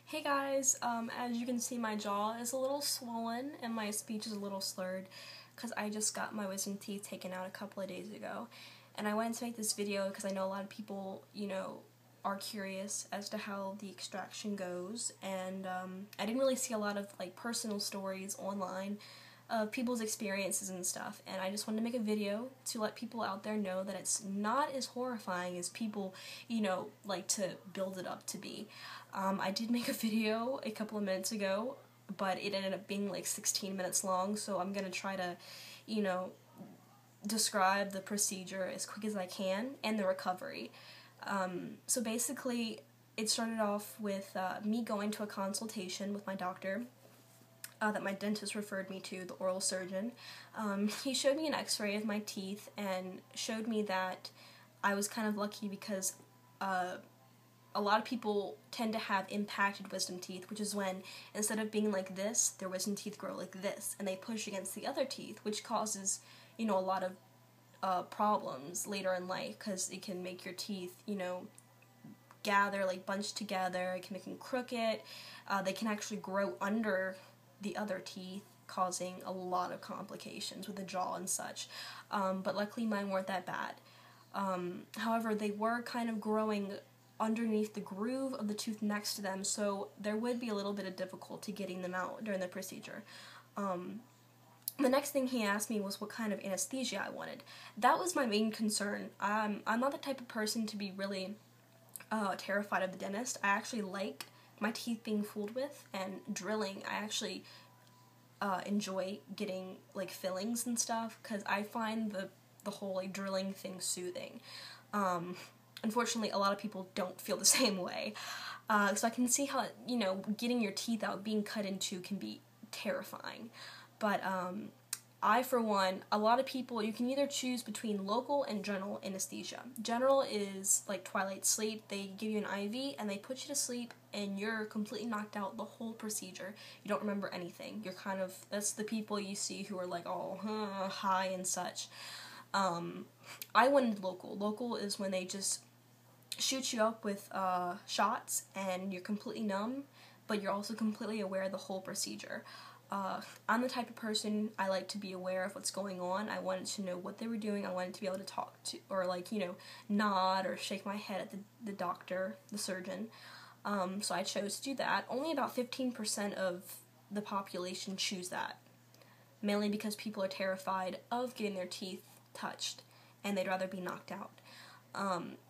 Hey guys, as you can see, my jaw is a little swollen and my speech is a little slurred because I just got my wisdom teeth taken out a couple of days ago. And I wanted to make this video because I know a lot of people, are curious as to how the extraction goes, and I didn't really see a lot of personal stories online of people's experiences and stuff, and I just wanted to make a video to let people out there know that it's not as horrifying as people, like to build it up to be. I did make a video a couple of minutes ago, but it ended up being like 16 minutes long, so I'm gonna try to, describe the procedure as quick as I can and the recovery. So basically, it started off with me going to a consultation with my doctor that my dentist referred me to, the oral surgeon. He showed me an x-ray of my teeth and showed me that I was kind of lucky because a lot of people tend to have impacted wisdom teeth, which is when instead of being like this, their wisdom teeth grow like this, and they push against the other teeth, which causes, a lot of problems later in life, because it can make your teeth, gather, bunched together. It can make them crooked. They can actually grow under the other teeth, causing a lot of complications with the jaw and such. But luckily mine weren't that bad. However, they were kind of growing underneath the groove of the tooth next to them, so there would be a little bit of difficulty getting them out during the procedure. The next thing he asked me was what kind of anesthesia I wanted. That was my main concern. I'm not the type of person to be really terrified of the dentist. I actually like my teeth being fooled with, and drilling. I actually enjoy getting fillings and stuff, because I find the whole drilling thing soothing. Unfortunately, a lot of people don't feel the same way. So I can see how, getting your teeth out, being cut into, can be terrifying. But I, for one, a lot of people, you can either choose between local and general anesthesia. General is like twilight sleep. They give you an IV and they put you to sleep and you're completely knocked out the whole procedure. You don't remember anything. You're kind of, that's the people you see who are all high and such. I wanted local. Local is when they just shoot you up with shots and you're completely numb, but you're also completely aware of the whole procedure. I'm the type of person, I like to be aware of what's going on. I wanted to know what they were doing. I wanted to be able to talk to, or nod or shake my head at the doctor, the surgeon. So I chose to do that. Only about 15% of the population choose that, mainly because people are terrified of getting their teeth touched, and they'd rather be knocked out.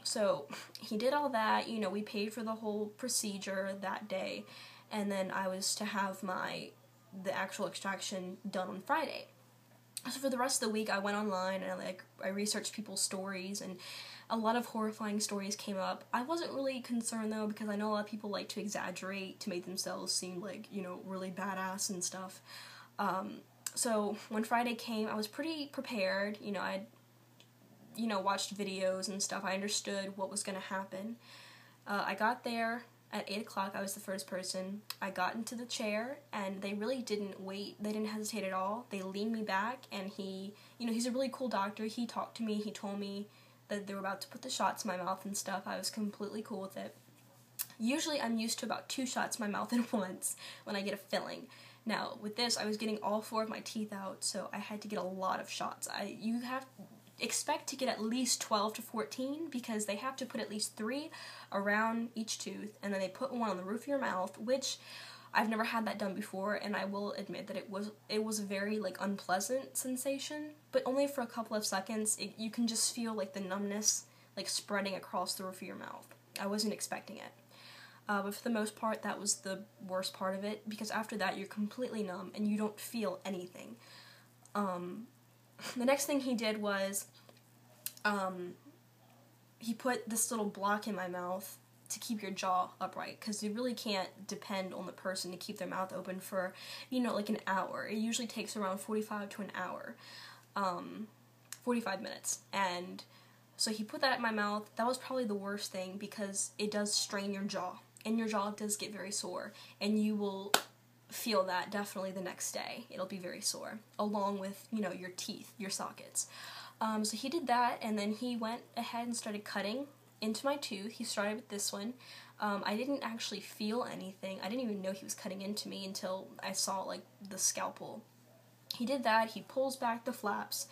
So he did all that, we paid for the whole procedure that day, and then I was to have the actual extraction done on Friday. So for the rest of the week, I went online and I researched people's stories, and a lot of horrifying stories came up. I wasn't really concerned though, because I know a lot of people like to exaggerate to make themselves seem really badass and stuff. So when Friday came, I was pretty prepared. I'd watched videos and stuff. I understood what was going to happen. I got there at 8 o'clock. I was the first person. I got into the chair, and they really didn't wait. They didn't hesitate at all. They leaned me back, and he's a really cool doctor. He talked to me. He told me that they were about to put the shots in my mouth and stuff. I was completely cool with it. Usually, I'm used to about 2 shots in my mouth at once when I get a filling. Now, with this, I was getting all 4 of my teeth out, so I had to get a lot of shots. You have expect to get at least 12 to 14, because they have to put at least 3 around each tooth, and then they put 1 on the roof of your mouth, which I've never had that done before, and I will admit that it was a very unpleasant sensation, but only for a couple of seconds. You can just feel the numbness spreading across the roof of your mouth. I wasn't expecting it. But for the most part, that was the worst part of it, because after that you're completely numb and you don't feel anything. The next thing he did was, he put this little block in my mouth to keep your jaw upright, because you really can't depend on the person to keep their mouth open for, an hour. It usually takes around 45 to an hour, 45 minutes, and so he put that in my mouth. That was probably the worst thing, because it does strain your jaw, and your jaw does get very sore, and you will feel that definitely the next day. It'll be very sore, along with, your teeth, your sockets. So he did that, and then he went ahead and started cutting into my tooth. He started with this one. I didn't actually feel anything. I didn't even know he was cutting into me until I saw, like, the scalpel. He did that, he pulls back the flaps,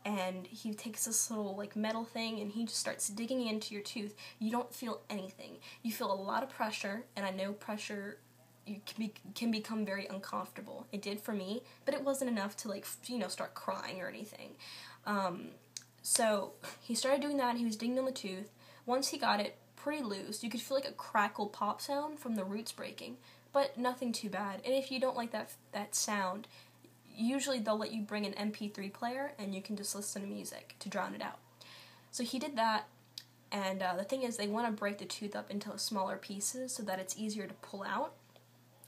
and he takes this little, like, metal thing, and he just starts digging into your tooth. You don't feel anything. You feel a lot of pressure, and I know pressure can become very uncomfortable. It did for me, but it wasn't enough to, like, start crying or anything. So he started doing that, and he was digging on the tooth. Once he got it pretty loose, you could feel, like, a crackle pop sound from the roots breaking, but nothing too bad. And if you don't like that sound, usually they'll let you bring an MP3 player, and you can just listen to music to drown it out. So he did that, and the thing is, they want to break the tooth up into smaller pieces so that it's easier to pull out.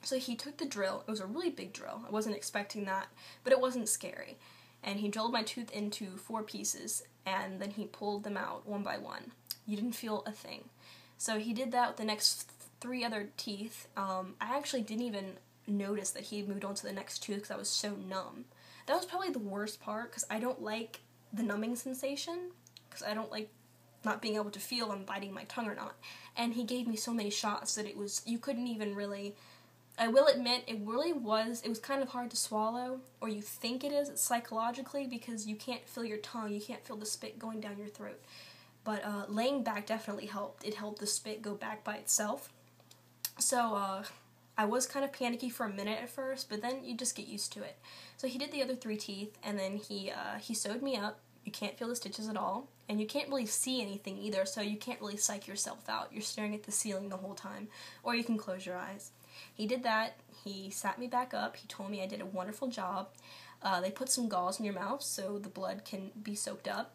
So he took the drill. It was a really big drill. I wasn't expecting that, but it wasn't scary. And he drilled my tooth into 4 pieces, and then he pulled them out one by one. You didn't feel a thing. So he did that with the next 3 other teeth. I actually didn't even notice that he moved on to the next tooth because I was so numb. That was probably the worst part, because I don't like the numbing sensation, because I don't like not being able to feel I'm biting my tongue or not. And he gave me so many shots that you couldn't even really, I will admit, it was kind of hard to swallow, or you think it is psychologically, because you can't feel your tongue, you can't feel the spit going down your throat. But laying back definitely helped. It helped the spit go back by itself. So, I was kind of panicky for a minute at first, but then you just get used to it. So he did the other 3 teeth, and then he sewed me up. You can't feel the stitches at all, and you can't really see anything either, so you can't really psych yourself out. You're staring at the ceiling the whole time, or you can close your eyes. He did that. He sat me back up. He told me I did a wonderful job. They put some gauze in your mouth so the blood can be soaked up.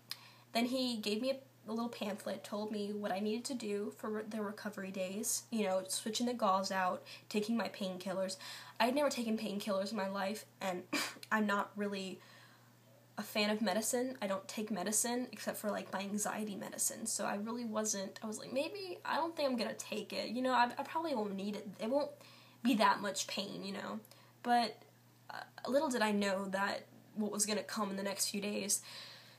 Then he gave me a little pamphlet, told me what I needed to do for the recovery days, switching the gauze out, taking my painkillers. I had never taken painkillers in my life, and I'm not really a fan of medicine. I don't take medicine except for, like, my anxiety medicine, so I really wasn't, I was like, maybe, I don't think I'm gonna take it, I probably won't need it. It won't be that much pain, but little did I know that what was gonna come in the next few days.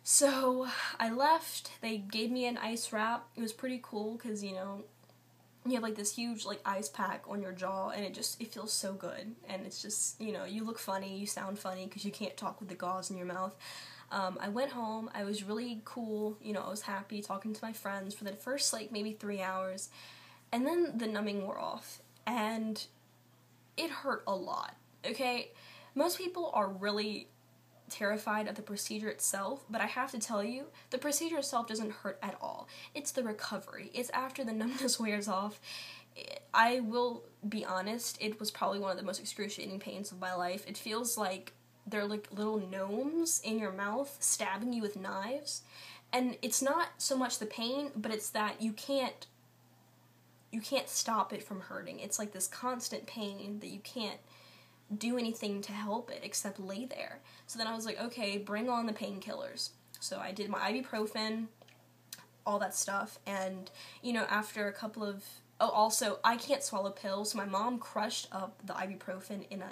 So I left. They gave me an ice wrap. It was pretty cool because, you have, like, this huge, like, ice pack on your jaw, and it feels so good. And it's just, you look funny, you sound funny because you can't talk with the gauze in your mouth. I went home. I was really cool. I was happy talking to my friends for the first, like, maybe 3 hours. And then the numbing wore off. And it hurt a lot, okay? Most people are really terrified of the procedure itself, but I have to tell you, the procedure itself doesn't hurt at all. It's the recovery. It's after the numbness wears off. I will be honest, it was probably one of the most excruciating pains of my life. It feels like they're like little gnomes in your mouth stabbing you with knives, and it's not so much the pain, but it's that you can't stop it from hurting. It's like this constant pain that you can't do anything to help it except lay there. So then I was like, okay, bring on the painkillers. So I did my ibuprofen, all that stuff, and, after a couple of, also, I can't swallow pills, so my mom crushed up the ibuprofen in a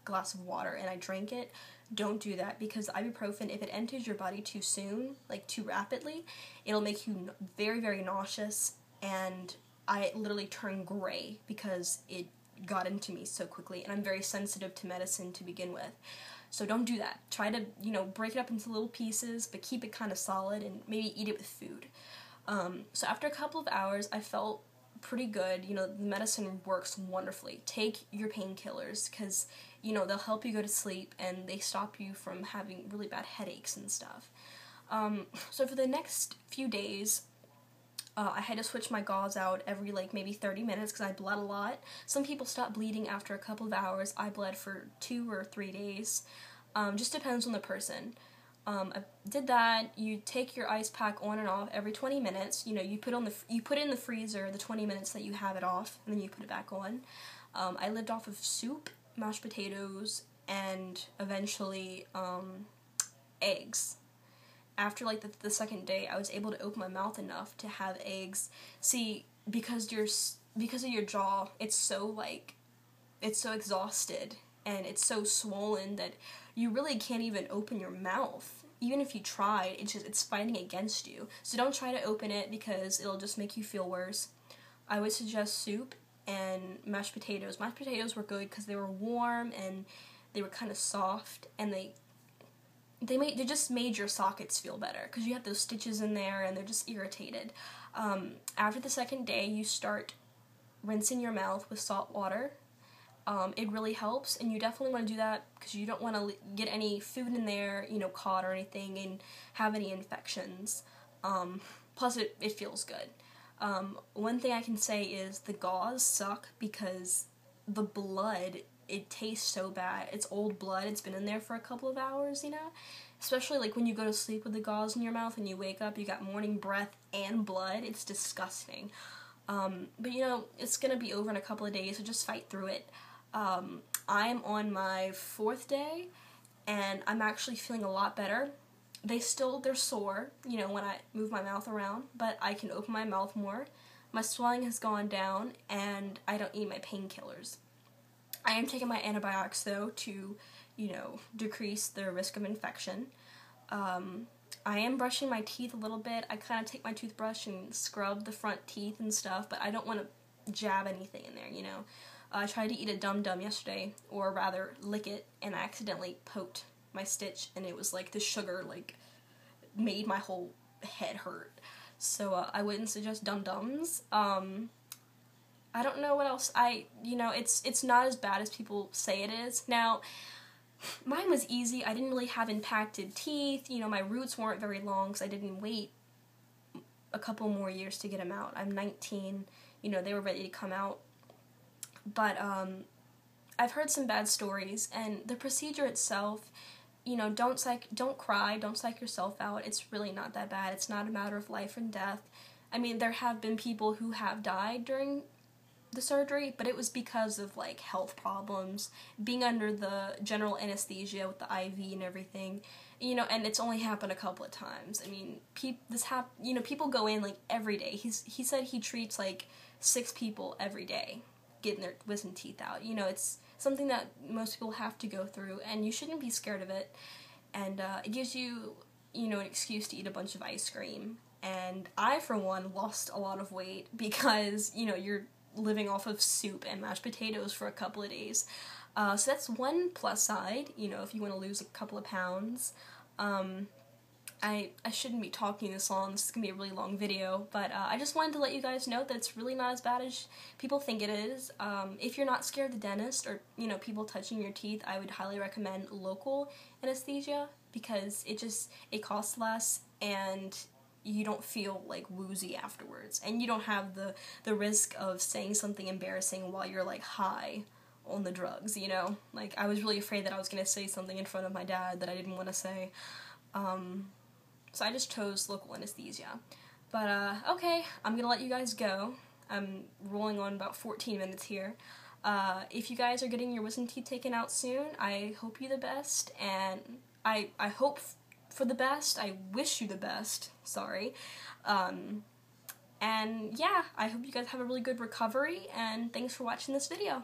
glass of water, and I drank it. Don't do that, because ibuprofen, if it enters your body too soon, like too rapidly, it'll make you very, very nauseous, and I literally turned gray because it got into me so quickly, and I'm very sensitive to medicine to begin with. So don't do that. Try to, break it up into little pieces, but keep it kind of solid, and maybe eat it with food. So after a couple of hours, I felt pretty good. The medicine works wonderfully. Take your painkillers, because, they'll help you go to sleep, and they stop you from having really bad headaches and stuff. So for the next few days, I had to switch my gauze out every, maybe 30 minutes because I bled a lot. Some people stop bleeding after a couple of hours. I bled for 2 or 3 days. Just depends on the person. I did that. You take your ice pack on and off every 20 minutes. You put it in the freezer the 20 minutes that you have it off, and then you put it back on. I lived off of soup, mashed potatoes, and eventually eggs. After, the second day, I was able to open my mouth enough to have eggs. See, because of your jaw, it's so exhausted, and it's so swollen that you really can't even open your mouth. Even if you try, it's fighting against you. So don't try to open it, because it'll just make you feel worse. I would suggest soup and mashed potatoes. Mashed potatoes were good because they were warm and they were kind of soft, and they just made your sockets feel better because you have those stitches in there and they're just irritated. After the second day, you start rinsing your mouth with salt water. It really helps, and you definitely want to do that because you don't want to get any food in there, caught or anything, and have any infections. Plus, it feels good. One thing I can say is the gauze suck because the blood, it tastes so bad. It's old blood. It's been in there for a couple of hours, Especially, like, when you go to sleep with the gauze in your mouth and you wake up, you got morning breath and blood. It's disgusting. But, it's going to be over in a couple of days, so just fight through it. I'm on my 4th day, and I'm actually feeling a lot better. They're sore, when I move my mouth around, but I can open my mouth more. My swelling has gone down, and I don't need my painkillers. I am taking my antibiotics, though, to, decrease the risk of infection. I am brushing my teeth a little bit. I kind of take my toothbrush and scrub the front teeth and stuff, but I don't want to jab anything in there, I tried to eat a Dum Dum yesterday, or rather lick it, and I accidentally poked my stitch, and it was like the sugar, made my whole head hurt. So, I wouldn't suggest Dum Dums. I don't know what else. It's not as bad as people say it is. Now, mine was easy. I didn't really have impacted teeth. My roots weren't very long because I didn't wait a couple more years to get them out. I'm 19. They were ready to come out. But, I've heard some bad stories, and the procedure itself, don't cry, don't psych yourself out. It's really not that bad. It's not a matter of life and death. I mean, there have been people who have died during the surgery, but it was because of, health problems, being under the general anesthesia with the IV and everything, and it's only happened a couple of times. I mean, people go in, every day. He said he treats, 6 people every day, getting their wisdom teeth out. It's something that most people have to go through, and you shouldn't be scared of it. And it gives you, an excuse to eat a bunch of ice cream. And I, for one, lost a lot of weight because, you're living off of soup and mashed potatoes for a couple of days. So that's one plus side, if you want to lose a couple of pounds. I shouldn't be talking this long. This is going to be a really long video, but I just wanted to let you guys know that it's really not as bad as people think it is. If you're not scared of the dentist or, people touching your teeth, I would highly recommend local anesthesia because it costs less and you don't feel, woozy afterwards. And you don't have the risk of saying something embarrassing while you're, high on the drugs, I was really afraid that I was going to say something in front of my dad that I didn't want to say. So I just chose local anesthesia. But, okay, I'm going to let you guys go. I'm rolling on about 14 minutes here. If you guys are getting your wisdom teeth taken out soon, I hope you the best, and I hope for the best. I wish you the best. Sorry. And, yeah, I hope you guys have a really good recovery, and thanks for watching this video.